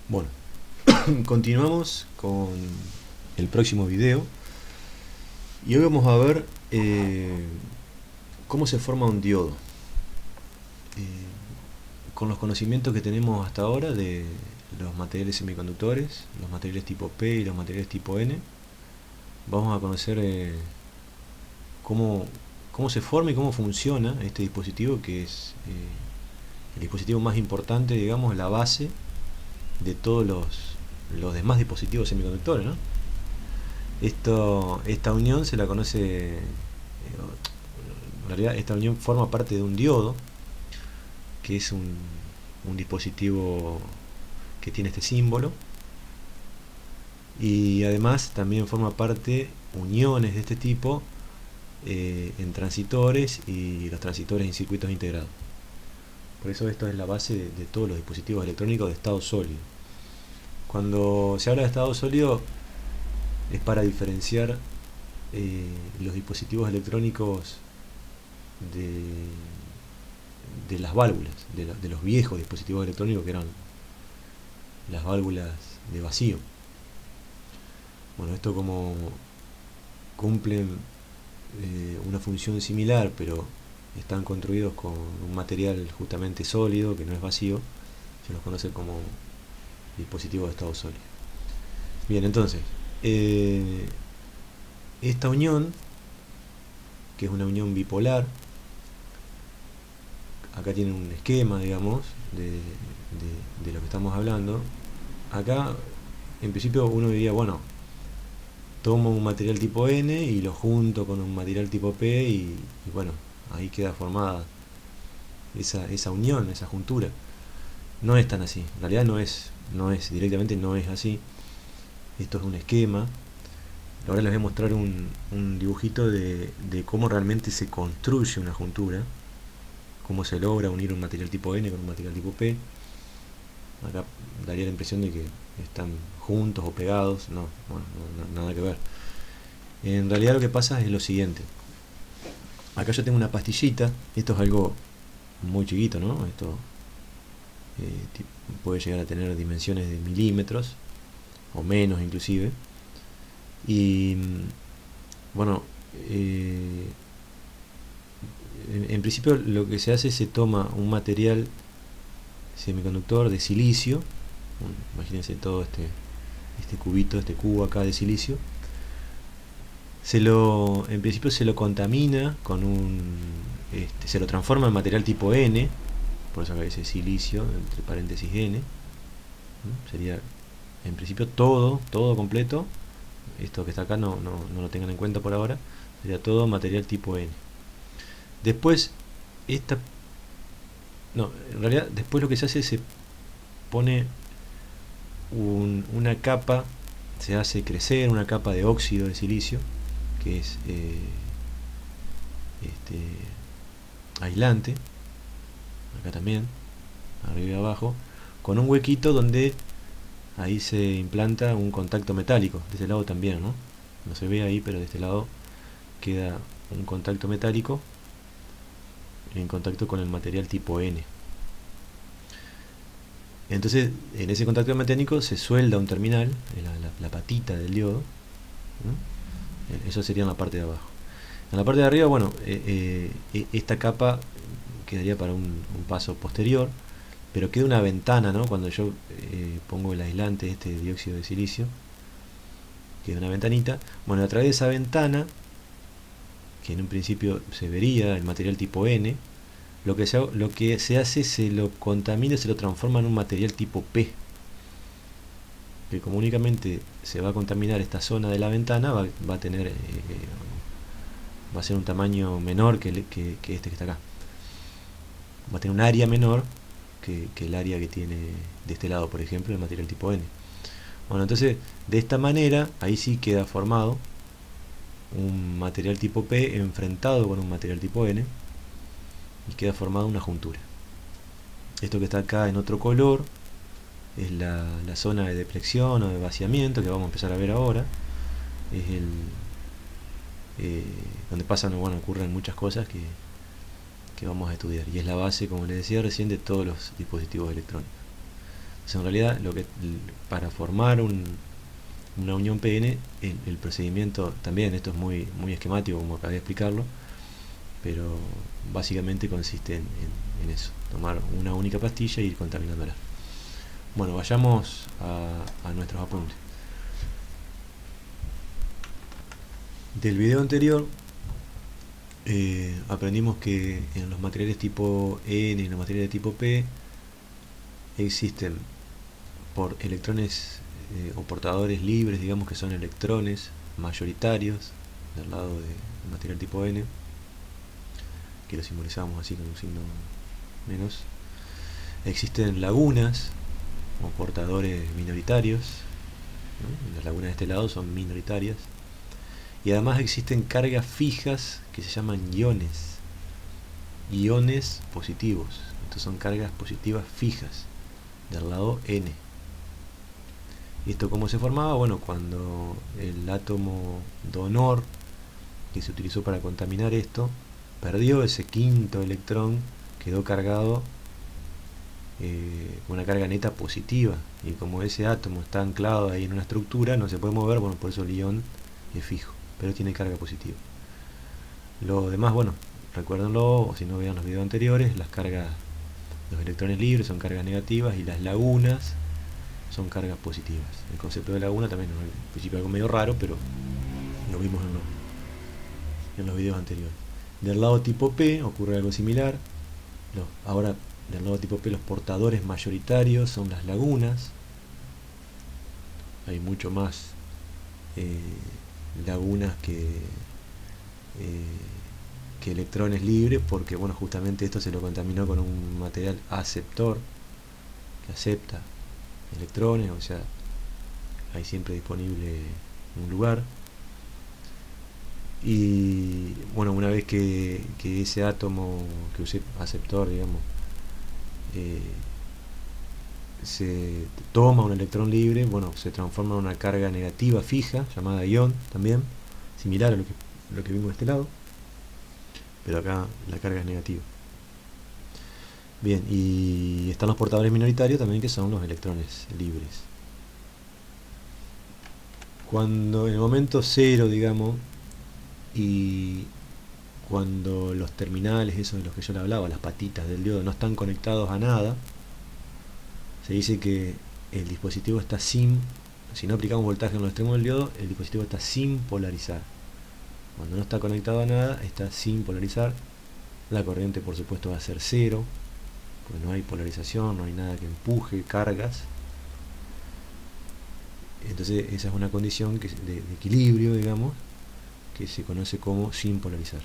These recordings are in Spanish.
Bueno, continuamos con el próximo video y hoy vamos a ver cómo se forma un diodo. Con los conocimientos que tenemos hasta ahora de los materiales semiconductores, los materiales tipo P y los materiales tipo N, vamos a conocer cómo, cómo se forma y cómo funciona este dispositivo, que es el dispositivo más importante, digamos, la base de todos los demás dispositivos semiconductores, ¿no? Esta unión se la conoce, en realidad esta unión forma parte de un diodo, que es un dispositivo que tiene este símbolo, y además también forma parte uniones de este tipo en transitores y los transitores en circuitos integrados. Por eso esto es la base de todos los dispositivos electrónicos de estado sólido. Cuando se habla de estado sólido es para diferenciar los dispositivos electrónicos de, de las válvulas, de los viejos dispositivos electrónicos que eran las válvulas de vacío. Bueno, esto como cumplen una función similar, pero están construidos con un material justamente sólido, que no es vacío, se los conoce como dispositivos de estado sólido. Bien, entonces, esta unión, que es una unión bipolar, acá tiene un esquema, digamos, de lo que estamos hablando. Acá, en principio, uno diría, bueno, tomo un material tipo N y lo junto con un material tipo P y bueno, ahí queda formada esa unión, esa juntura. No es tan así, en realidad directamente no es así. Esto es un esquema. Ahora les voy a mostrar un dibujito de cómo realmente se construye una juntura, cómo se logra unir un material tipo N con un material tipo P. Acá daría la impresión de que están juntos o pegados. No, bueno, nada que ver. En realidad lo que pasa es lo siguiente. Acá yo tengo una pastillita. Esto es algo muy chiquito, ¿no? Esto puede llegar a tener dimensiones de milímetros o menos inclusive. Y bueno, en principio lo que se hace es se toma un material semiconductor de silicio. Imagínense todo este cubito, este cubo acá de silicio. En principio se lo contamina con se lo transforma en material tipo N, por eso acá dice silicio entre paréntesis N. Sería en principio todo completo. Esto que está acá no lo tengan en cuenta por ahora. Sería todo material tipo N. Después en realidad después lo que se hace es se pone una capa, se hace crecer una capa de óxido de silicio, que es aislante, acá también, arriba y abajo, con un huequito donde ahí se implanta un contacto metálico. De este lado también, ¿no? No se ve ahí, pero de este lado queda un contacto metálico en contacto con el material tipo N. Entonces, en ese contacto metálico se suelda un terminal, la patita del diodo, ¿no? Eso sería en la parte de abajo. En la parte de arriba, bueno, esta capa quedaría para un paso posterior, pero queda una ventana, ¿no? Cuando yo pongo el aislante, este dióxido de silicio, queda una ventanita. Bueno, a través de esa ventana, que en un principio se vería el material tipo N, lo que se hace, se lo contamina, se lo transforma en un material tipo P, que como únicamente se va a contaminar esta zona de la ventana, va a tener va a ser un tamaño menor que este que está acá. Va a tener un área menor que el área que tiene de este lado, por ejemplo, el material tipo N. Bueno, entonces de esta manera ahí sí queda formado un material tipo P enfrentado con un material tipo N y queda formada una juntura. Esto que está acá en otro color es la zona de deflexión o de vaciamiento, que vamos a empezar a ver ahora. Es donde ocurren muchas cosas que vamos a estudiar, y es la base, como les decía recién, de todos los dispositivos electrónicos. Entonces, en realidad, para formar una unión PN, el procedimiento también, esto es muy esquemático como acabé de explicarlo, pero básicamente consiste en eso, tomar una única pastilla e ir contaminándola. Bueno, vayamos a nuestros apuntes. Del video anterior aprendimos que en los materiales tipo N y en los materiales tipo P existen electrones o portadores libres, digamos que son electrones mayoritarios del lado del material tipo N, que lo simbolizamos así con un signo menos. Existen lagunas o portadores minoritarios, ¿no? Las lagunas de este lado son minoritarias. Y además existen cargas fijas que se llaman iones positivos. Estos son cargas positivas fijas del lado N. ¿Y esto cómo se formaba? Bueno, cuando el átomo donor que se utilizó para contaminar esto perdió ese quinto electrón, quedó cargado con una carga neta positiva, y como ese átomo está anclado ahí en una estructura, no se puede mover, bueno, por eso el ion es fijo, pero tiene carga positiva. Lo demás, bueno, recuérdenlo, o si no, vean los videos anteriores, las cargas, los electrones libres son cargas negativas y las lagunas son cargas positivas. El concepto de laguna también es al principio algo medio raro, pero lo vimos en los videos anteriores. Del lado tipo P ocurre algo similar. Ahora, del lado tipo P, los portadores mayoritarios son las lagunas. Hay mucho más lagunas que electrones libres, porque bueno, justamente esto se lo contaminó con un material aceptor que acepta electrones, o sea, hay siempre disponible un lugar. Y bueno, una vez que ese átomo que use aceptor, digamos, se toma un electrón libre, bueno, se transforma en una carga negativa fija, llamada ion también, similar a lo que vimos de este lado, pero acá la carga es negativa. Bien, y están los portadores minoritarios también, que son los electrones libres. Cuando en el momento cero, digamos, y cuando los terminales, esos de los que yo le hablaba, las patitas del diodo, no están conectados a nada, se dice que el dispositivo está si no aplicamos voltaje en los extremos del diodo, el dispositivo está sin polarizar. Cuando no está conectado a nada, está sin polarizar. La corriente, por supuesto, va a ser cero, porque no hay polarización, no hay nada que empuje cargas. Entonces esa es una condición de equilibrio, digamos, que se conoce como sin polarizar.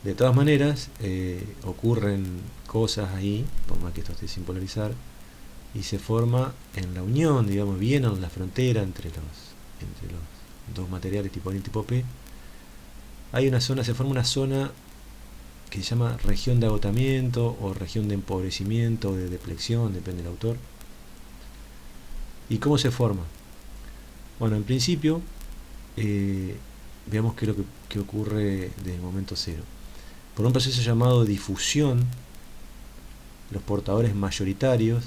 De todas maneras, ocurren cosas ahí, por más que esto esté sin polarizar, y se forma en la unión, digamos, bien en la frontera entre los dos materiales tipo N y tipo P. Hay una zona, se forma una zona que se llama región de agotamiento o región de empobrecimiento o de depleción, depende del autor. ¿Y cómo se forma? Bueno, en principio, veamos qué es lo que ocurre desde el momento cero. Por un proceso llamado difusión, los portadores mayoritarios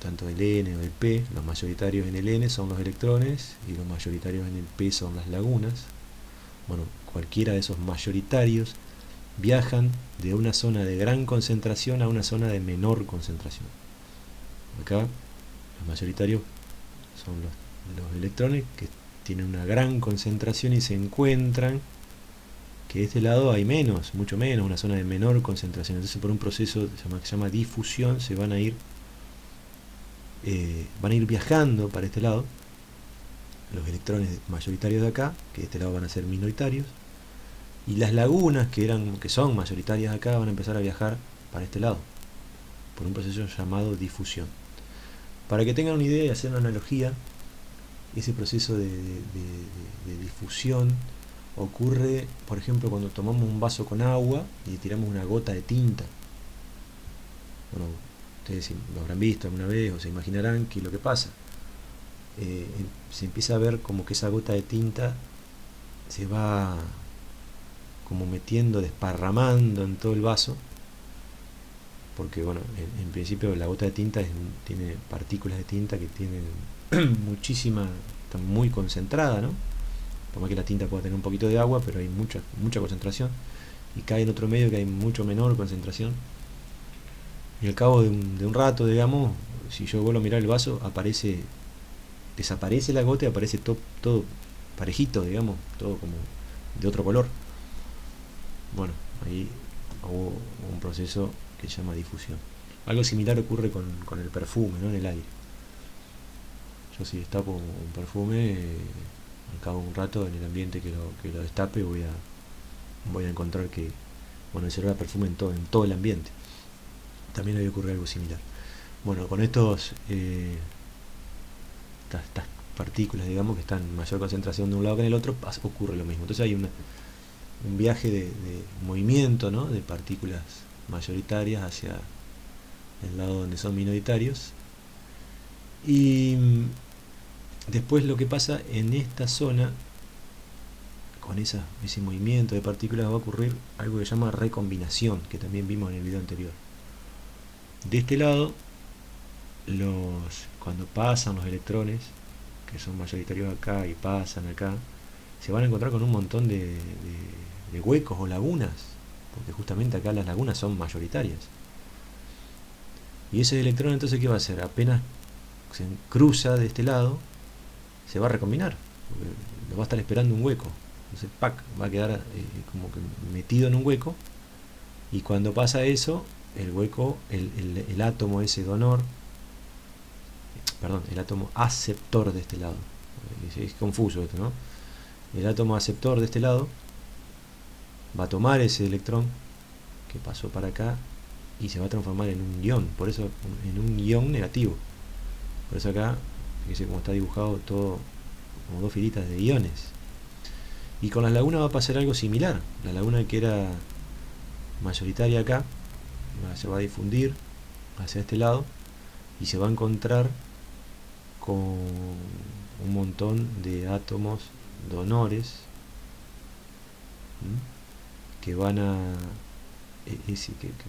tanto del N o del P, los mayoritarios en el N son los electrones y los mayoritarios en el P son las lagunas. Bueno, cualquiera de esos mayoritarios viajan de una zona de gran concentración a una zona de menor concentración. Acá los mayoritarios son los electrones que tienen una gran concentración y se encuentran que de este lado hay menos, mucho menos, una zona de menor concentración. Entonces, por un proceso que se llama difusión, se van a ir viajando para este lado los electrones mayoritarios de acá, que de este lado van a ser minoritarios, y las lagunas que son mayoritarias acá van a empezar a viajar para este lado por un proceso llamado difusión. Para que tengan una idea y hacer una analogía, ese proceso de difusión ocurre, por ejemplo, cuando tomamos un vaso con agua y tiramos una gota de tinta. Bueno, ustedes lo habrán visto alguna vez o se imaginarán que lo que pasa, se empieza a ver como que esa gota de tinta se va como metiendo, desparramando en todo el vaso, porque bueno, en principio la gota de tinta tiene partículas de tinta que tienen muchísima, está muy concentrada, ¿no? Por más que la tinta pueda tener un poquito de agua, pero hay mucha concentración, y cae en otro medio que hay mucho menor concentración, y al cabo de un rato, digamos, si yo vuelvo a mirar el vaso, desaparece la gota y aparece todo parejito, digamos, todo como de otro color. Bueno, ahí hubo un proceso que se llama difusión. Algo similar ocurre con el perfume, ¿no? En el aire. Yo si destapo un perfume, al cabo de un rato en el ambiente que lo destape voy a encontrar que, bueno, se olor a perfume en todo el ambiente. También debe ocurrir algo similar. Bueno, con estas partículas, digamos, que están en mayor concentración de un lado que en el otro, ocurre lo mismo. Entonces hay un viaje de movimiento, ¿no? De partículas mayoritarias hacia el lado donde son minoritarios. Y después lo que pasa en esta zona, con ese movimiento de partículas, va a ocurrir algo que se llama recombinación, que también vimos en el video anterior. De este lado, cuando pasan los electrones, que son mayoritarios acá y pasan acá, se van a encontrar con un montón de huecos o lagunas, porque justamente acá las lagunas son mayoritarias. Y ese electrón, entonces, ¿qué va a hacer? Apenas se cruza de este lado, se va a recombinar, porque lo va a estar esperando un hueco. Entonces, va a quedar como que metido en un hueco, y cuando pasa eso, el hueco, el átomo ese donor, perdón, el átomo aceptor de este lado, es confuso esto, ¿no? El átomo aceptor de este lado va a tomar ese electrón que pasó para acá y se va a transformar en un ion, por eso en un ion negativo. Por eso acá, fíjense cómo está dibujado todo como dos filitas de iones. Y con las lagunas va a pasar algo similar. La laguna que era mayoritaria acá se va a difundir hacia este lado y se va a encontrar con un montón de átomos donores que van a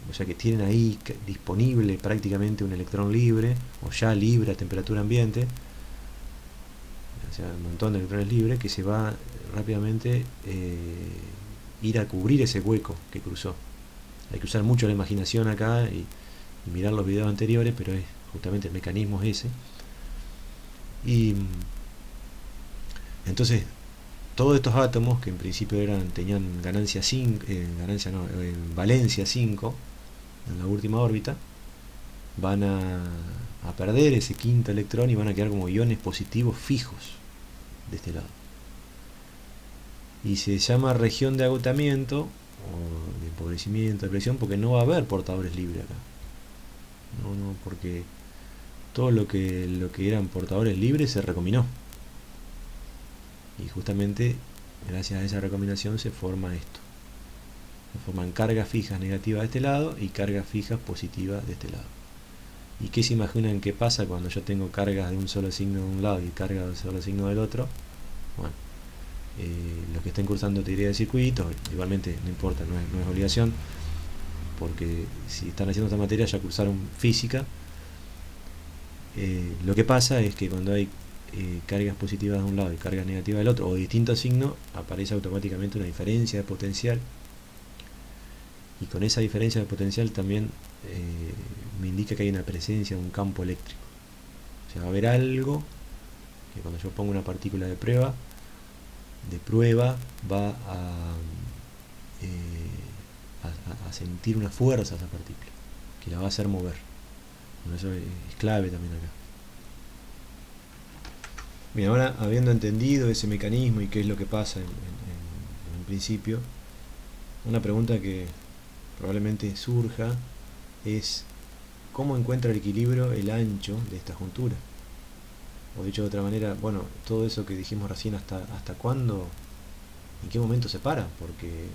o sea, que tienen ahí disponible prácticamente un electrón libre, o ya libre a temperatura ambiente, o sea, un montón de electrones libres que se va rápidamente ir a cubrir ese hueco que cruzó. Hay que usar mucho la imaginación acá y mirar los videos anteriores, pero es justamente el mecanismo es ese. Y entonces todos estos átomos que en principio tenían valencia 5 en la última órbita, van a perder ese quinto electrón y van a quedar como iones positivos fijos de este lado. Y se llama región de agotamiento o de empobrecimiento, de presión, porque no va a haber portadores libres acá. No, porque todo lo que eran portadores libres se recombinó. Y justamente gracias a esa recombinación se forma esto. Se forman cargas fijas negativas de este lado y cargas fijas positivas de este lado. ¿Y qué se imaginan que pasa cuando yo tengo cargas de un solo signo de un lado y cargas de un solo signo del otro? Bueno, los que estén cursando teoría de circuitos, igualmente no importa, no es obligación, porque si están haciendo esta materia ya cursaron física. Lo que pasa es que cuando hay cargas positivas de un lado y cargas negativas del otro, o distintos signos, aparece automáticamente una diferencia de potencial, y con esa diferencia de potencial también me indica que hay una presencia de un campo eléctrico. O sea, va a haber algo que cuando yo pongo una partícula de prueba va a sentir una fuerza esa partícula que la va a hacer mover. Bueno, eso es clave también acá. Bien, ahora habiendo entendido ese mecanismo y qué es lo que pasa en un principio, una pregunta que probablemente surja es ¿cómo encuentra el equilibrio el ancho de esta juntura? O dicho de otra manera, bueno, todo eso que dijimos recién, ¿hasta cuándo, en qué momento se para? Porque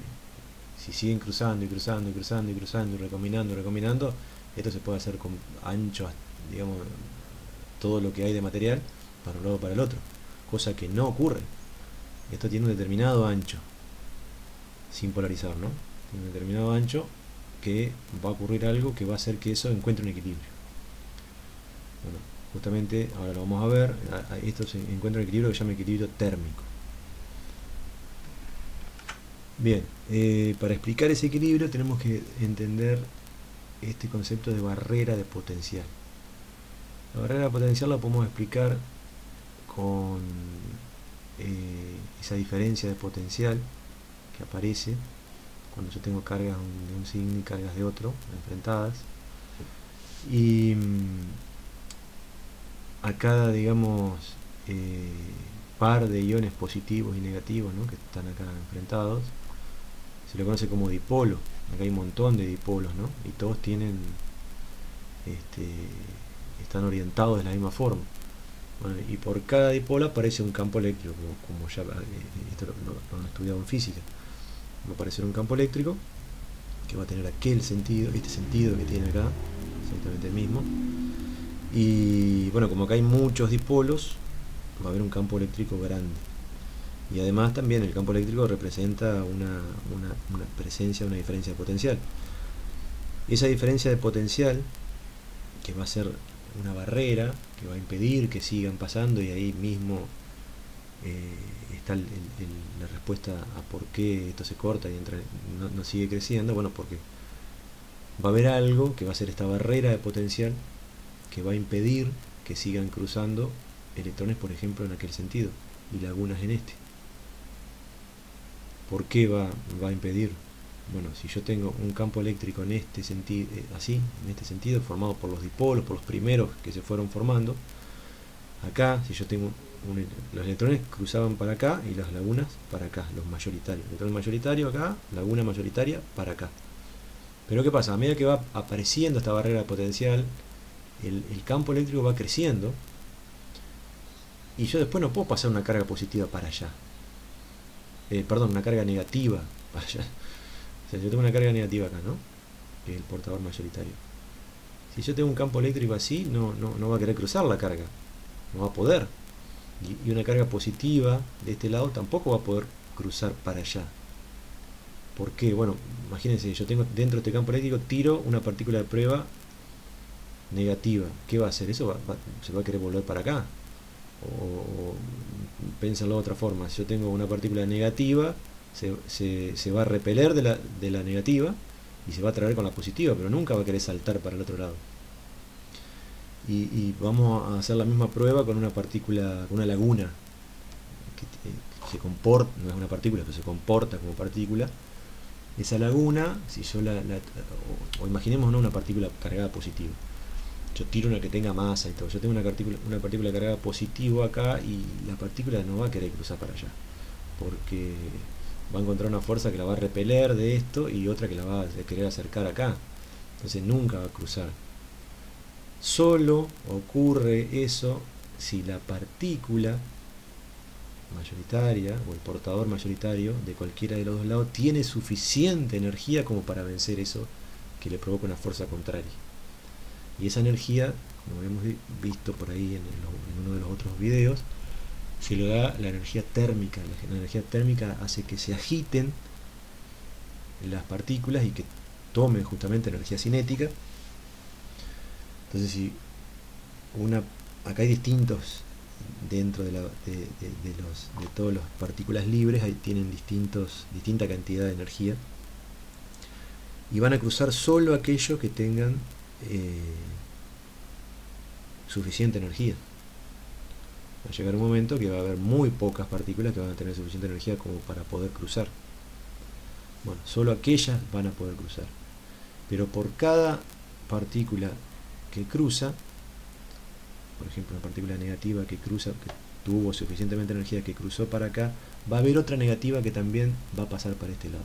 si siguen cruzando y cruzando y cruzando y cruzando y recombinando, esto se puede hacer con anchos, digamos, todo lo que hay de material para un lado o para el otro, cosa que no ocurre. Esto tiene un determinado ancho, sin polarizar, ¿no? Tiene un determinado ancho que va a ocurrir algo que va a hacer que eso encuentre un equilibrio. Bueno, justamente ahora lo vamos a ver. Esto se encuentra un equilibrio que se llama equilibrio térmico. Bien, para explicar ese equilibrio tenemos que entender este concepto de barrera de potencial. La barrera de potencial la podemos explicar con esa diferencia de potencial que aparece cuando yo tengo cargas de un signo y cargas de otro enfrentadas, y a cada, digamos, par de iones positivos y negativos, ¿no?, que están acá enfrentados, se le conoce como dipolo. Acá hay un montón de dipolos, ¿no?, y todos tienen están orientados de la misma forma. Bueno, y por cada dipolo aparece un campo eléctrico, como ya esto lo han estudiado en física. Va a aparecer un campo eléctrico que va a tener aquel sentido, este sentido que tiene acá, exactamente el mismo. Y bueno, como acá hay muchos dipolos, va a haber un campo eléctrico grande. Y además también el campo eléctrico representa una presencia, una diferencia de potencial. Esa diferencia de potencial, que va a ser una barrera que va a impedir que sigan pasando, y ahí mismo está la respuesta a por qué esto se corta y no sigue creciendo. Bueno, porque va a haber algo que va a ser esta barrera de potencial que va a impedir que sigan cruzando electrones, por ejemplo, en aquel sentido, y lagunas en este. ¿Por qué va a impedir? Bueno, si yo tengo un campo eléctrico en este sentido, así, en este sentido, formado por los dipolos, por los primeros que se fueron formando, acá, si yo tengo los electrones cruzaban para acá y las lagunas para acá, los mayoritarios. Electrón mayoritario acá, laguna mayoritaria para acá. Pero ¿qué pasa? A medida que va apareciendo esta barrera de potencial, el campo eléctrico va creciendo, y yo después no puedo pasar una carga positiva para allá. Perdón, una carga negativa para allá. O sea, yo tengo una carga negativa acá, ¿no?, que es el portador mayoritario. Si yo tengo un campo eléctrico así, no va a querer cruzar la carga, no va a poder. Y una carga positiva de este lado tampoco va a poder cruzar para allá. ¿Por qué? Bueno, imagínense, yo tengo dentro de este campo eléctrico, tiro una partícula de prueba negativa. ¿Qué va a hacer? Eso se va a querer volver para acá. O pénsalo de otra forma. Si yo tengo una partícula negativa, se va a repeler de la negativa y se va a atraer con la positiva, pero nunca va a querer saltar para el otro lado. Y vamos a hacer la misma prueba con una partícula, con una laguna que se comporta, no es una partícula, pero se comporta como partícula. Esa laguna, si yo o imaginemos, ¿no?, una partícula cargada positiva. Yo tiro una que tenga masa y todo. Yo tengo una partícula cargada positivo acá, y la partícula no va a querer cruzar para allá, porque va a encontrar una fuerza que la va a repeler de esto y otra que la va a querer acercar acá. Entonces nunca va a cruzar. Solo ocurre eso si la partícula mayoritaria o el portador mayoritario de cualquiera de los dos lados tiene suficiente energía como para vencer eso que le provoca una fuerza contraria. Y esa energía, como hemos visto por ahí en uno de los otros videos, se le da la energía térmica. La energía térmica hace que se agiten las partículas y que tomen justamente energía cinética. Entonces, si acá hay distintos, dentro de todas las partículas libres, ahí tienen distinta cantidad de energía, y van a cruzar solo aquellos que tengan suficiente energía. Va a llegar un momento que va a haber muy pocas partículas que van a tener suficiente energía como para poder cruzar. Bueno, solo aquellas van a poder cruzar. Pero por cada partícula que cruza, por ejemplo, una partícula negativa que cruza, que tuvo suficientemente energía, que cruzó para acá, va a haber otra negativa que también va a pasar para este lado.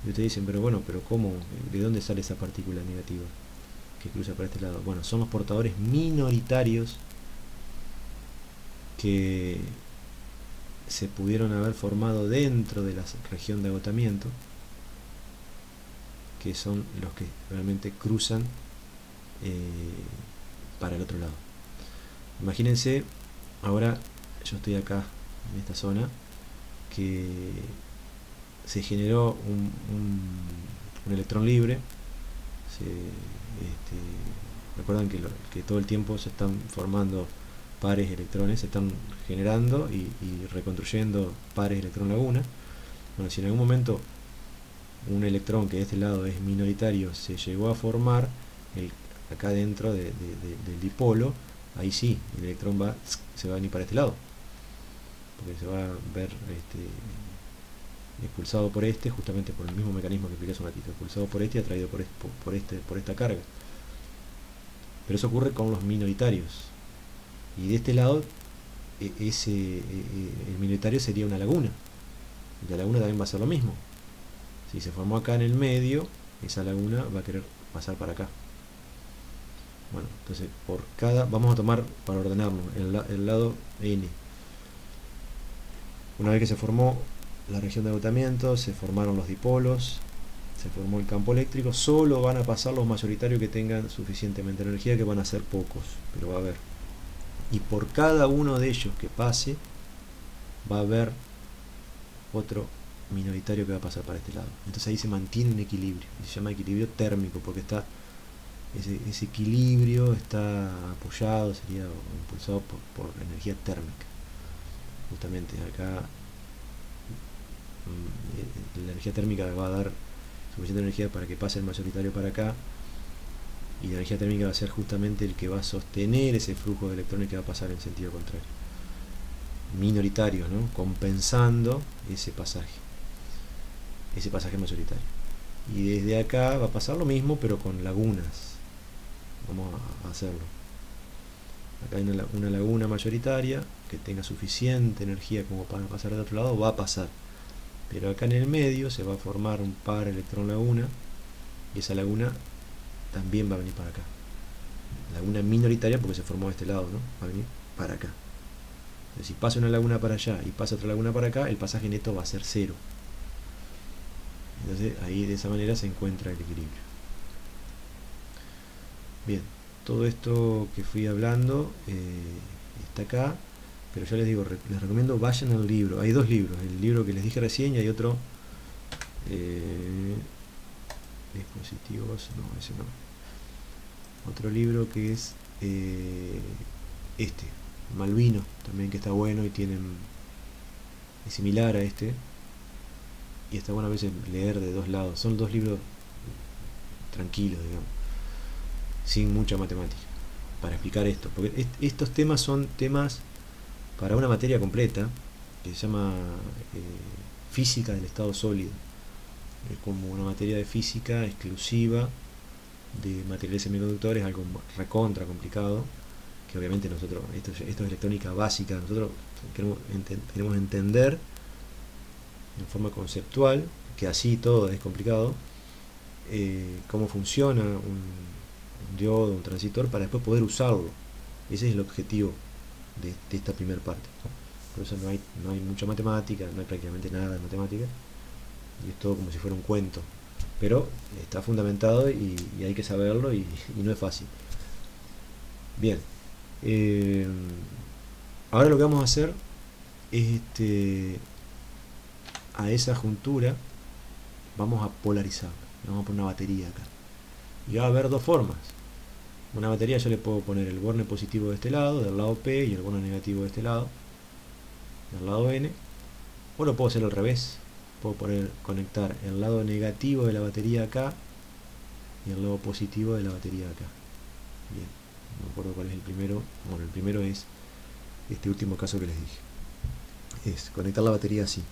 Y ustedes dicen, pero bueno, pero ¿cómo? ¿De dónde sale esa partícula negativa que cruza para este lado? Bueno, son los portadores minoritarios que se pudieron haber formado dentro de la región de agotamiento, que son los que realmente cruzan para el otro lado. Imagínense, ahora yo estoy acá en esta zona, que se generó un electrón libre. Recuerdan que todo el tiempo se están formando pares de electrones, se están generando y reconstruyendo pares de electrón laguna. Bueno, si en algún momento un electrón que de este lado es minoritario se llegó a formar acá dentro del dipolo, ahí sí, el electrón se va a venir para este lado, porque se va a ver expulsado por justamente por el mismo mecanismo que expliqué hace un ratito, expulsado por y atraído por esta carga. Pero eso ocurre con los minoritarios, y de este lado el minoritario sería una laguna, y la laguna también va a ser lo mismo. Si se formó acá en el medio, esa laguna va a querer pasar para acá. Bueno, entonces vamos a tomar, para ordenarlo, el lado N. Una vez que se formó la región de agotamiento, se formaron los dipolos, se formó el campo eléctrico, solo van a pasar los mayoritarios que tengan suficientemente energía, que van a ser pocos, pero va a haber. Y por cada uno de ellos que pase, va a haber otro minoritario que va a pasar para este lado. Entonces ahí se mantiene un equilibrio, y se llama equilibrio térmico, porque ese equilibrio está apoyado, sería impulsado por energía térmica. Justamente acá la energía térmica va a dar suficiente energía para que pase el mayoritario para acá, y la energía térmica va a ser justamente el que va a sostener ese flujo de electrones que va a pasar en sentido contrario, minoritario, ¿no? Compensando ese pasaje mayoritario. Y desde acá va a pasar lo mismo, pero con lagunas. Vamos a hacerlo. Acá hay una laguna mayoritaria que tenga suficiente energía como para pasar de otro lado, va a pasar. Pero acá en el medio se va a formar un par electrón laguna, y esa laguna también va a venir para acá. Laguna minoritaria porque se formó de este lado, ¿no? Va a venir para acá. Entonces, si pasa una laguna para allá y pasa otra laguna para acá, el pasaje neto va a ser 0. Entonces ahí de esa manera se encuentra el equilibrio. Bien, todo esto que fui hablando está acá, pero yo les digo, les recomiendo vayan al libro. Hay dos libros, el libro que les dije recién y hay otro, dispositivos, no, ese no. Otro libro que es Malvino, también, que está bueno y es similar a este, y está bueno a veces leer de dos lados. Son dos libros tranquilos, digamos, sin mucha matemática, para explicar esto, porque estos temas son temas para una materia completa que se llama física del estado sólido. Es como una materia de física exclusiva de materiales semiconductores, algo recontra complicado, que obviamente nosotros, esto es electrónica básica, nosotros queremos entender en forma conceptual, que así todo es complicado, cómo funciona un diodo, un transistor, para después poder usarlo. Ese es el objetivo de esta primera parte. Por eso no hay mucha matemática, no hay prácticamente nada de matemática, y es todo como si fuera un cuento, pero está fundamentado y hay que saberlo, y no es fácil. Bien, ahora lo que vamos a hacer es a esa juntura vamos a polarizar, vamos a poner una batería acá, y va a haber dos formas. Una batería, yo le puedo poner el borne positivo de este lado, del lado P, y el borne negativo de este lado, del lado N, o lo puedo hacer al revés. Puedo conectar el lado negativo de la batería acá y el lado positivo de la batería acá. Bien, no me acuerdo cuál es el primero. Bueno, el primero es este último caso que les dije. Es conectar la batería así.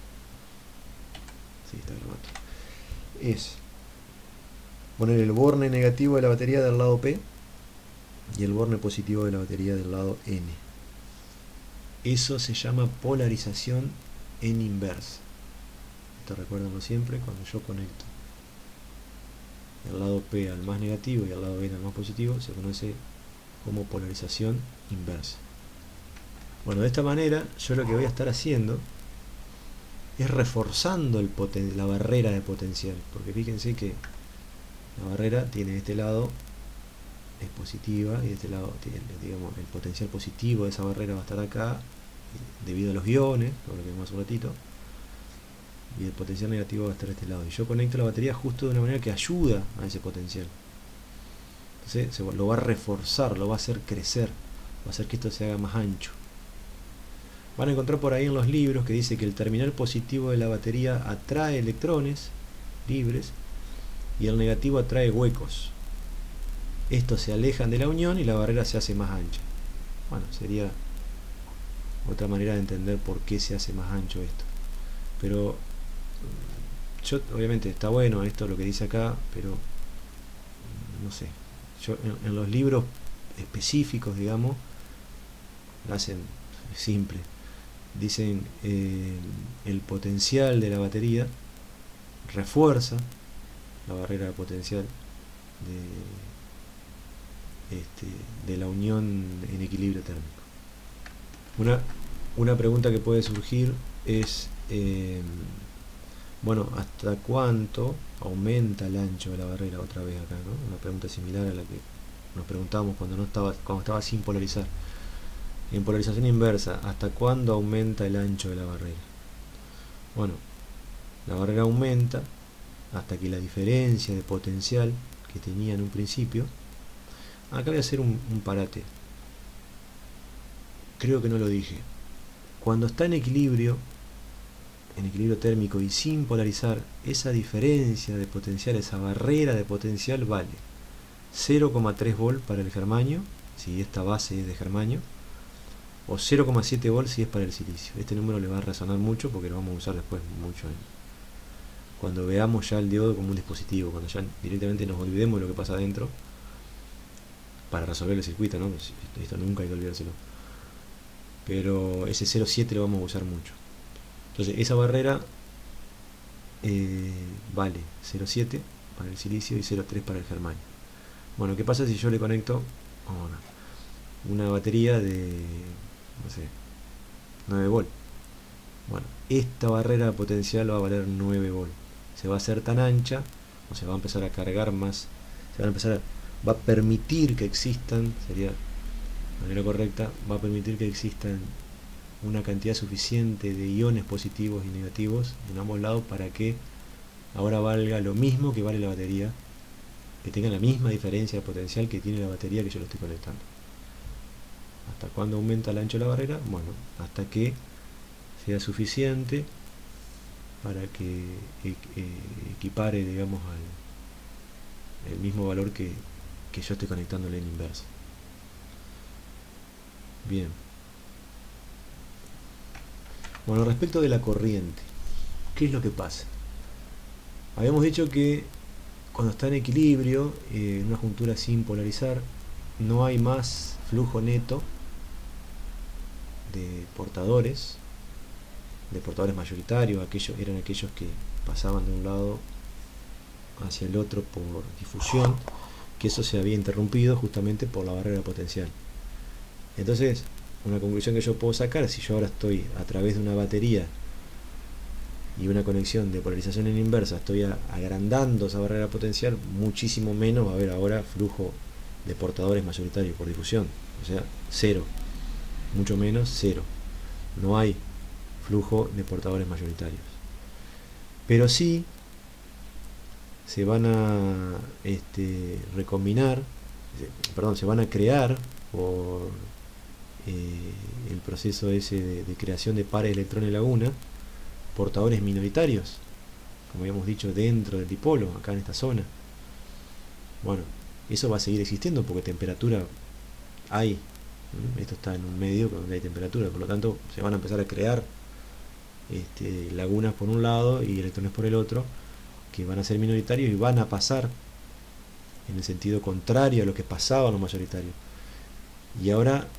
Sí, está grabando. Es poner el borne negativo de la batería del lado P y el borne positivo de la batería del lado N. Eso se llama polarización en inversa. Esto recuérdenlo siempre, cuando yo conecto el lado P al más negativo y el lado N al más positivo, se conoce como polarización inversa. Bueno, de esta manera yo lo que voy a estar haciendo es reforzando la barrera de potencial, porque fíjense que la barrera tiene este lado, es positiva, y de este lado tiene, digamos, el potencial positivo de esa barrera va a estar acá, debido a los iones, por lo que vimos hace un ratito. y el potencial negativo va a estar de este lado. Y yo conecto la batería justo de una manera que ayuda a ese potencial. Entonces lo va a reforzar, lo va a hacer crecer, va a hacer que esto se haga más ancho. Van a encontrar por ahí en los libros que dice que el terminal positivo de la batería atrae electrones libres y el negativo atrae huecos. Estos se alejan de la unión y la barrera se hace más ancha. Bueno, sería otra manera de entender por qué se hace más ancho esto. Pero yo, obviamente está bueno esto lo que dice acá, pero no sé. Yo en los libros específicos, digamos, lo hacen simple. Dicen el potencial de la batería refuerza la barrera potencial de la unión en equilibrio térmico. Una pregunta que puede surgir es bueno, ¿hasta cuánto aumenta el ancho de la barrera otra vez acá, ¿no? Una pregunta similar a la que nos preguntábamos cuando estaba sin polarizar. En polarización inversa, ¿hasta cuándo aumenta el ancho de la barrera? Bueno, la barrera aumenta hasta que la diferencia de potencial que tenía en un principio. Acá voy a hacer un parate. Creo que no lo dije. Cuando está en equilibrio térmico y sin polarizar, esa diferencia de potencial, esa barrera de potencial vale 0,3 volt para el germanio, si esta base es de germanio, o 0,7 volt si es para el silicio. Este número le va a resonar mucho porque lo vamos a usar después mucho cuando veamos ya el diodo como un dispositivo, cuando ya directamente nos olvidemos de lo que pasa adentro para resolver el circuito, ¿no? Esto nunca hay que olvidárselo. Pero ese 0,7 lo vamos a usar mucho. Entonces esa barrera vale 0,7 para el silicio y 0,3 para el germanio. Bueno, ¿qué pasa si yo le conecto una batería de, no sé, 9 volt? Bueno, esta barrera potencial va a valer 9 volt. Se va a hacer tan ancha, o se va a empezar a cargar más, va a permitir que existan, sería de manera correcta, va a permitir que existan una cantidad suficiente de iones positivos y negativos en ambos lados para que ahora valga lo mismo que vale la batería, que tenga la misma diferencia de potencial que tiene la batería que yo lo estoy conectando. ¿Hasta cuándo aumenta el ancho de la barrera? Bueno, hasta que sea suficiente para que equipare, digamos, el mismo valor que yo estoy conectándole en inverso. Bien. Bueno, respecto de la corriente, ¿qué es lo que pasa? Habíamos dicho que cuando está en equilibrio, en una juntura sin polarizar, no hay más flujo neto de portadores mayoritarios. Eran aquellos que pasaban de un lado hacia el otro por difusión, que eso se había interrumpido justamente por la barrera potencial. Entonces, una conclusión que yo puedo sacar, si yo ahora estoy a través de una batería y una conexión de polarización en inversa, estoy agrandando esa barrera potencial, muchísimo menos va a haber ahora flujo de portadores mayoritarios por difusión, o sea, cero, mucho menos cero, no hay flujo de portadores mayoritarios, pero sí se van a se van a crear por el proceso ese de creación de pares de electrones laguna, portadores minoritarios, como habíamos dicho, dentro del dipolo, acá en esta zona. Bueno, eso va a seguir existiendo porque temperatura hay. Esto está en un medio donde hay temperatura, por lo tanto se van a empezar a crear lagunas por un lado y electrones por el otro, que van a ser minoritarios y van a pasar en el sentido contrario a lo que pasaba en los mayoritarios. Y ahora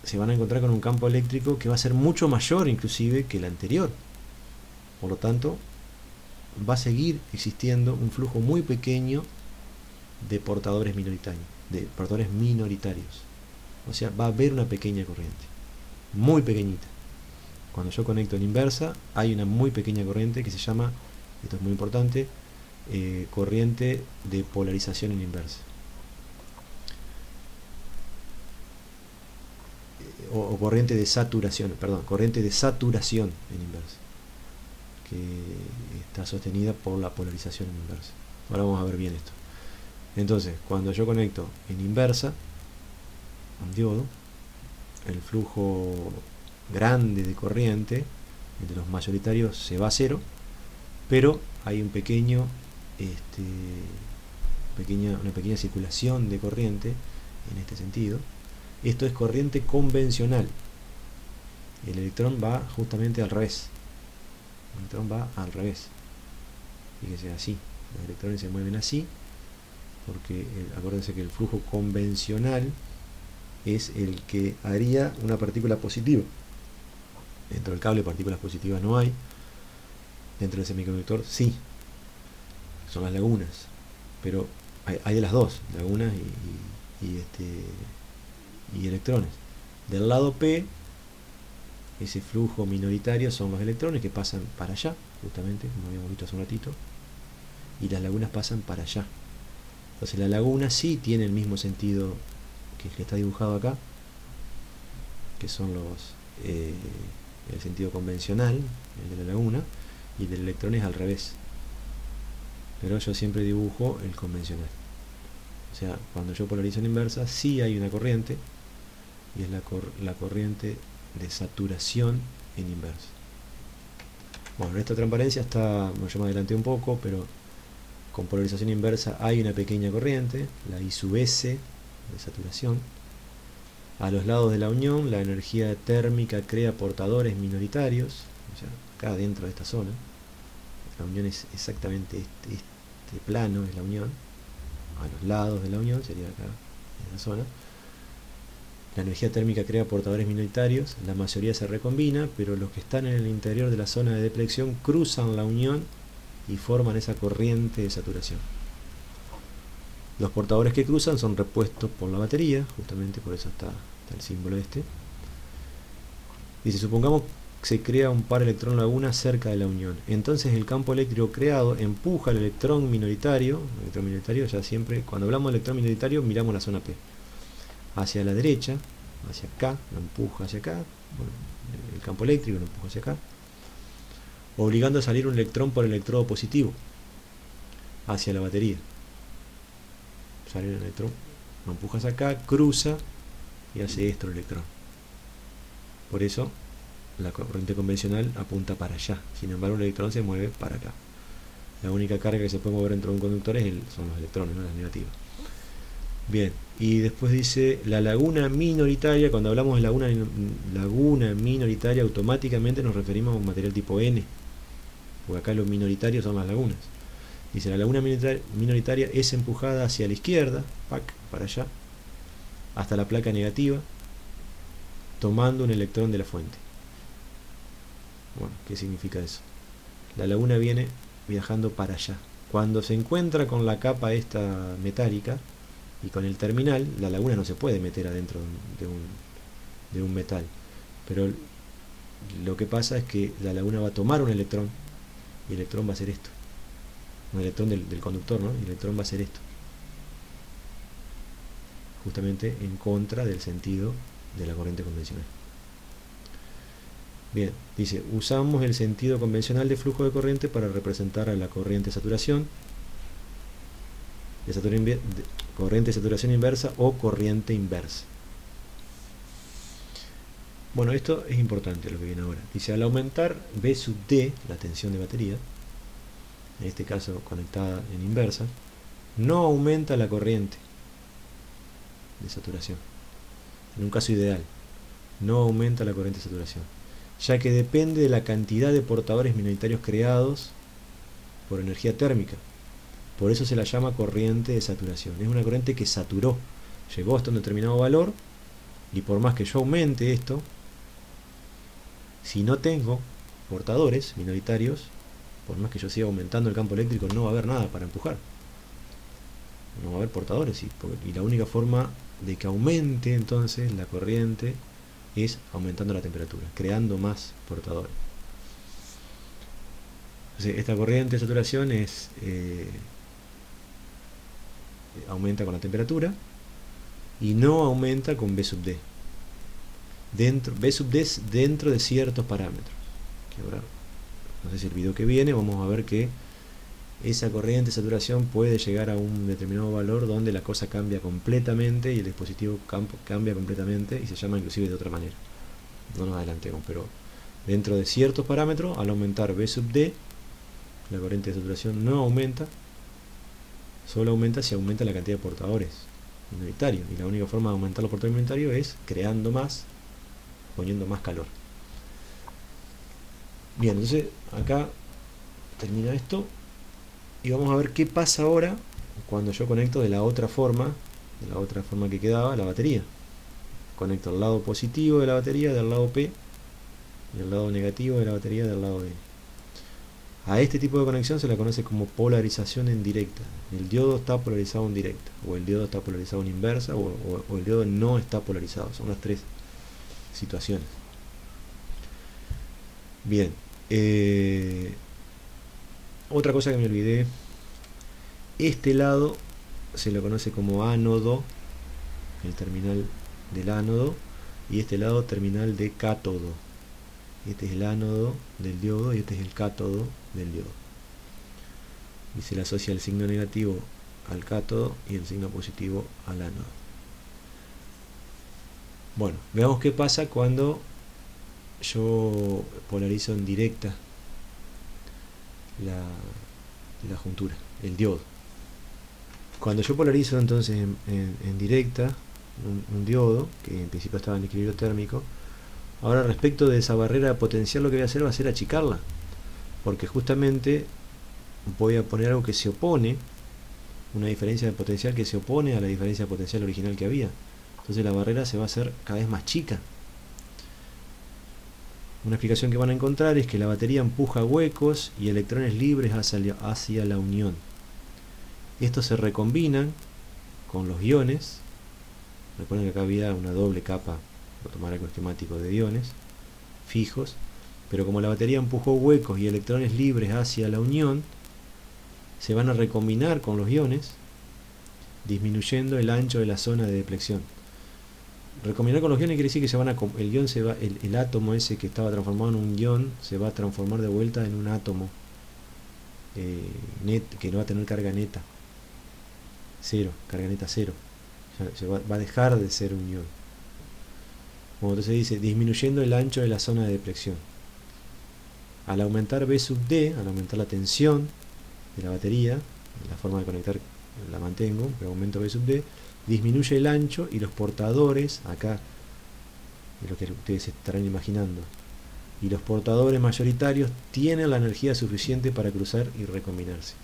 se van a encontrar con un campo eléctrico que va a ser mucho mayor inclusive que el anterior. Por lo tanto, va a seguir existiendo un flujo muy pequeño de portadores minoritarios. O sea, va a haber una pequeña corriente, muy pequeñita. Cuando yo conecto en inversa, hay una muy pequeña corriente que se llama, esto es muy importante, corriente de polarización en inversa. O corriente de saturación en inversa. que está sostenida por la polarización en inversa. Ahora vamos a ver bien esto. Entonces, cuando yo conecto en inversa un diodo, el flujo grande de corriente entre los mayoritarios se va a cero, pero hay un una pequeña circulación de corriente en este sentido. Esto es corriente convencional. El electrón va justamente al revés. El electrón va al revés. Fíjese, así. Los electrones se mueven así, porque acuérdense que el flujo convencional es el que haría una partícula positiva. Dentro del cable partículas positivas no hay. Dentro del semiconductor sí. Son las lagunas. Pero hay de las dos, lagunas y electrones. Del lado P, ese flujo minoritario son los electrones que pasan para allá, justamente, como habíamos visto hace un ratito, y las lagunas pasan para allá. Entonces la laguna sí tiene el mismo sentido que el que está dibujado acá, que son el sentido convencional, el de la laguna, y el del electrón es al revés. Pero yo siempre dibujo el convencional. O sea, cuando yo polarizo en inversa, sí hay una corriente, y es la corriente de saturación en inversa. Bueno, esta transparencia está, yo me adelanté un poco, pero con polarización inversa hay una pequeña corriente, la I sub S de saturación. A los lados de la unión, la energía térmica crea portadores minoritarios, o sea, acá dentro de esta zona. La unión es exactamente este plano, es la unión. A los lados de la unión, sería acá, en esta zona. La energía térmica crea portadores minoritarios, la mayoría se recombina, pero los que están en el interior de la zona de depleción cruzan la unión y forman esa corriente de saturación. Los portadores que cruzan son repuestos por la batería, justamente por eso está el símbolo este. Y si supongamos que se crea un par electrón-laguna cerca de la unión, entonces el campo eléctrico creado empuja al electrón minoritario, ya siempre, cuando hablamos de electrón minoritario, miramos la zona P, hacia la derecha, hacia acá, lo empuja hacia acá, bueno, el campo eléctrico lo empuja hacia acá, obligando a salir un electrón por el electrodo positivo, hacia la batería. Sale el electrón, lo empuja hacia acá, cruza y hace esto el electrón. Por eso la corriente convencional apunta para allá, sin embargo el electrón se mueve para acá. La única carga que se puede mover dentro de un conductor son los electrones, no las negativas. Bien, y después dice la laguna minoritaria. Cuando hablamos de laguna minoritaria, automáticamente nos referimos a un material tipo N, porque acá los minoritarios son las lagunas. Dice la laguna minoritaria es empujada hacia la izquierda, para allá, hasta la placa negativa, tomando un electrón de la fuente. Bueno, ¿qué significa eso? La laguna viene viajando para allá. Cuando se encuentra con la capa esta metálica y con el terminal, la laguna no se puede meter adentro de un metal. Pero lo que pasa es que la laguna va a tomar un electrón y el electrón va a hacer esto. Un electrón del conductor, ¿no? Y el electrón va a hacer esto. Justamente en contra del sentido de la corriente convencional. Bien, dice, usamos el sentido convencional de flujo de corriente para representar a la corriente de saturación, corriente de saturación inversa o corriente inversa. Bueno, esto es importante lo que viene ahora. Dice, al aumentar B sub D, la tensión de batería, en este caso conectada en inversa, no aumenta la corriente de saturación. En un caso ideal, no aumenta la corriente de saturación, ya que depende de la cantidad de portadores minoritarios creados por energía térmica. Por eso se la llama corriente de saturación. Es una corriente que saturó, llegó hasta un determinado valor, y por más que yo aumente esto, si no tengo portadores minoritarios, por más que yo siga aumentando el campo eléctrico, no va a haber nada para empujar. No va a haber portadores, y la única forma de que aumente entonces la corriente es aumentando la temperatura, creando más portadores. Entonces, esta corriente de saturación aumenta con la temperatura y no aumenta con B sub D. B sub D es dentro de ciertos parámetros, que ahora no sé si el video que viene vamos a ver que esa corriente de saturación puede llegar a un determinado valor donde la cosa cambia completamente y el dispositivo cambia completamente y se llama inclusive de otra manera. No nos adelantemos, pero dentro de ciertos parámetros, al aumentar V sub D, la corriente de saturación no aumenta, solo aumenta si aumenta la cantidad de portadores minoritarios, y la única forma de aumentar los portadores minoritarios es creando más, poniendo más calor. Bien, entonces acá termina esto y vamos a ver qué pasa ahora cuando yo conecto de la otra forma que quedaba, la batería. Conecto el lado positivo de la batería del lado P y el lado negativo de la batería del lado D. A este tipo de conexión se la conoce como polarización en directa. El diodo está polarizado en directa, o el diodo está polarizado en inversa, o el diodo no está polarizado. Son las tres situaciones. Bien, otra cosa que me olvidé, este lado se lo conoce como ánodo, el terminal del ánodo, y este lado terminal de cátodo. Este es el ánodo del diodo y este es el cátodo del diodo. Y se le asocia el signo negativo al cátodo y el signo positivo al ánodo. Bueno, veamos qué pasa cuando yo polarizo en directa la juntura, el diodo. Cuando yo polarizo entonces en directa un diodo, que en principio estaba en equilibrio térmico, ahora respecto de esa barrera potencial lo que voy a hacer va a ser achicarla, porque justamente voy a poner algo que se opone, una diferencia de potencial que se opone a la diferencia de potencial original que había. Entonces la barrera se va a hacer cada vez más chica. Una explicación que van a encontrar es que la batería empuja huecos y electrones libres hacia la unión. Estos se recombinan con los iones. Recuerden que acá había una doble capa, voy a tomar algo esquemático, de iones fijos, pero como la batería empujó huecos y electrones libres hacia la unión, se van a recombinar con los iones, disminuyendo el ancho de la zona de depleción. Recombinar con los iones quiere decir que el ion se va, el átomo ese que estaba transformado en un ion se va a transformar de vuelta en un átomo que no va a tener carga neta, cero, carga neta cero. Va a dejar de ser un ion. Como entonces dice, disminuyendo el ancho de la zona de depleción. Al aumentar V sub D, al aumentar la tensión de la batería, la forma de conectar la mantengo, pero aumento V sub D, disminuye el ancho y los portadores, acá es lo que ustedes estarán imaginando, y los portadores mayoritarios tienen la energía suficiente para cruzar y recombinarse.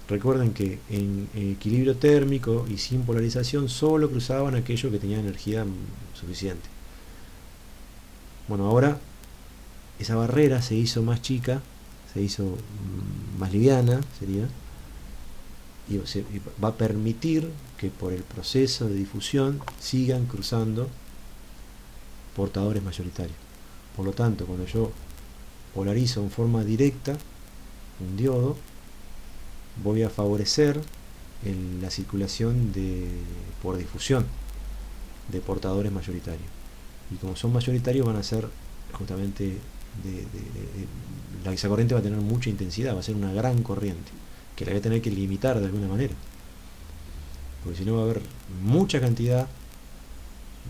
Recuerden que en equilibrio térmico y sin polarización solo cruzaban aquellos que tenían energía suficiente. Bueno, ahora esa barrera se hizo más chica, se hizo más liviana, sería, y va a permitir que por el proceso de difusión sigan cruzando portadores mayoritarios. Por lo tanto, cuando yo polarizo en forma directa un diodo, voy a favorecer la circulación por difusión de portadores mayoritarios, y como son mayoritarios van a ser justamente esa corriente va a tener mucha intensidad, va a ser una gran corriente que la voy a tener que limitar de alguna manera, porque si no va a haber mucha cantidad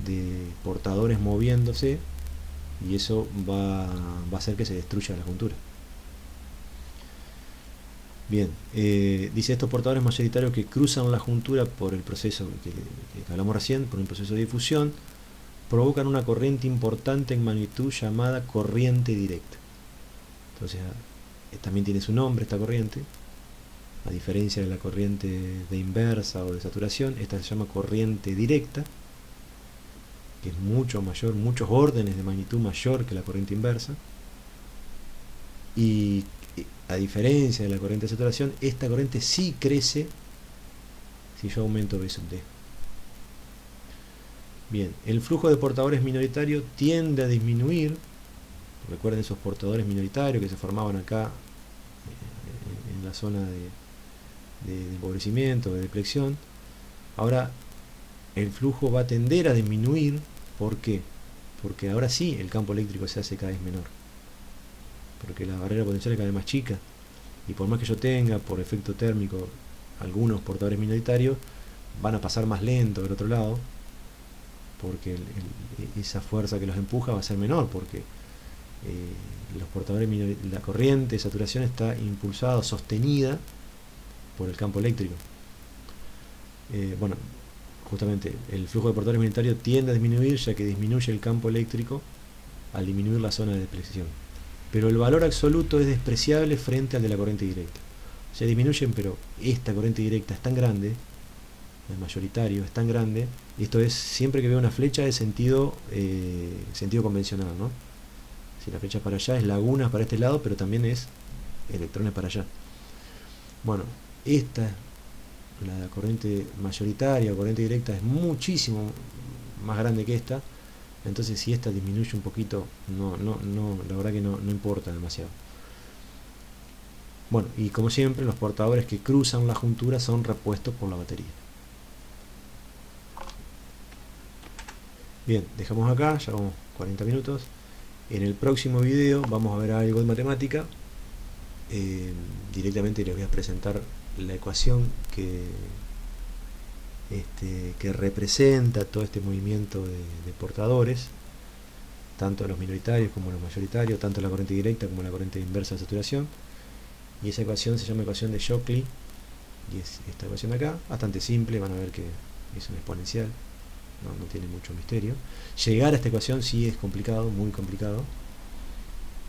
de portadores moviéndose y eso va a hacer que se destruya la juntura. Bien, dice, estos portadores mayoritarios que cruzan la juntura por el proceso que hablamos recién, por un proceso de difusión, provocan una corriente importante en magnitud llamada corriente directa. Entonces también tiene su nombre esta corriente, a diferencia de la corriente de inversa o de saturación. Esta se llama corriente directa, que es mucho mayor, muchos órdenes de magnitud mayor que la corriente inversa, y a diferencia de la corriente de saturación, esta corriente sí crece si yo aumento V sub D. Bien, el flujo de portadores minoritarios tiende a disminuir. Recuerden esos portadores minoritarios que se formaban acá en la zona de empobrecimiento, de depleción. Ahora el flujo va a tender a disminuir. ¿Por qué? Porque ahora sí el campo eléctrico se hace cada vez menor. porque la barrera potencial es cada vez más chica, y por más que yo tenga, por efecto térmico, algunos portadores minoritarios, van a pasar más lento del otro lado, porque esa fuerza que los empuja va a ser menor, porque los portadores la corriente de saturación está impulsada, sostenida por el campo eléctrico. Bueno, justamente el flujo de portadores minoritarios tiende a disminuir, ya que disminuye el campo eléctrico al disminuir la zona de despreciación, pero el valor absoluto es despreciable frente al de la corriente directa. Se disminuyen, pero esta corriente directa es tan grande, el mayoritario es tan grande, y esto es siempre que veo una flecha de sentido convencional, ¿no? Si la flecha es para allá, es lagunas para este lado, pero también es electrones para allá. Bueno, esta, la corriente mayoritaria o corriente directa, es muchísimo más grande que esta, entonces si esta disminuye un poquito, la verdad que no importa demasiado. Bueno, y como siempre, los portadores que cruzan la juntura son repuestos por la batería. Bien, dejamos acá, ya vamos 40 minutos. En el próximo video vamos a ver algo de matemática. Directamente les voy a presentar la ecuación que representa todo este movimiento de portadores, tanto los minoritarios como los mayoritarios, tanto la corriente directa como la corriente inversa de saturación. Y esa ecuación se llama ecuación de Shockley, y es esta ecuación de acá, bastante simple, van a ver que es una exponencial, no tiene mucho misterio. Llegar a esta ecuación sí es complicado, muy complicado.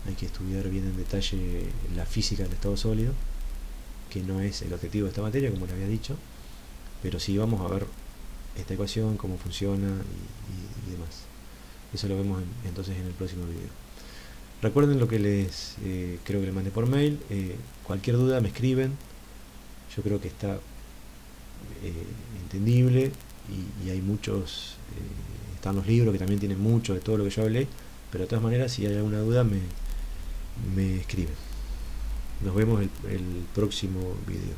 Hay que estudiar bien en detalle la física del estado sólido, que no es el objetivo de esta materia, como les había dicho, pero sí vamos a ver esta ecuación, cómo funciona y demás. Eso lo vemos entonces en el próximo video. Recuerden lo que creo que les mandé por mail. Cualquier duda me escriben. Yo creo que está entendible, y hay muchos, están los libros que también tienen mucho de todo lo que yo hablé, pero de todas maneras, si hay alguna duda me escriben. Nos vemos el próximo video.